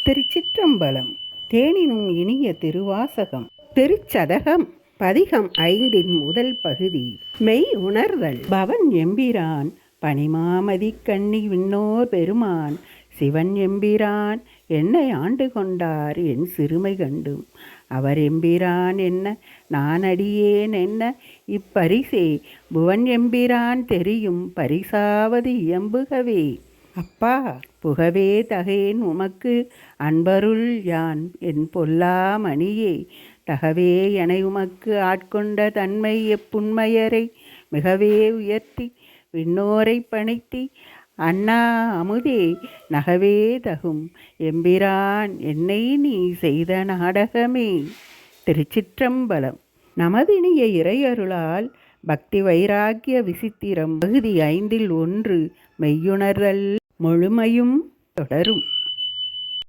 திருச்சிற்றம்பலம். தேனினும் இனிய திருவாசகம். திருச்சதகம் பதிகம் 5 முதல் பகுதி. மெய் உணர்தல். பவன் எம்பிரான் பனிமாமதி கண்ணி விண்ணோர் பெருமான் சிவன் எம்பிரான் என்னை ஆண்டு கொண்டார் என் சிறுமை கண்டும். அவர் எம்பிரான் என்ன நான் அடியேன் என்ன இப்பரிசே புவன் எம்பிரான் தெரியும் பரிசாவது இயம்புகவே. அப்பா புகவே தகேன் உமக்கு அன்பருள் யான் என் பொல்லா மணியே தகவே என உமக்கு ஆட்கொண்ட தன்மை எப்புண்மையரை மிகவே உயர்த்தி விண்ணோரை பணித்தி அண்ணா அமுதே நகவே தகும் எம்பிரான் என்னை நீ செய்த நாடகமே. திருச்சிற்றம்பலம். நமதினிய இறையருளால் பக்தி வைராக்கிய விசித்திரம் பகுதி 5 மெய்யுணர்தல் முழுமையும் தொடரும்.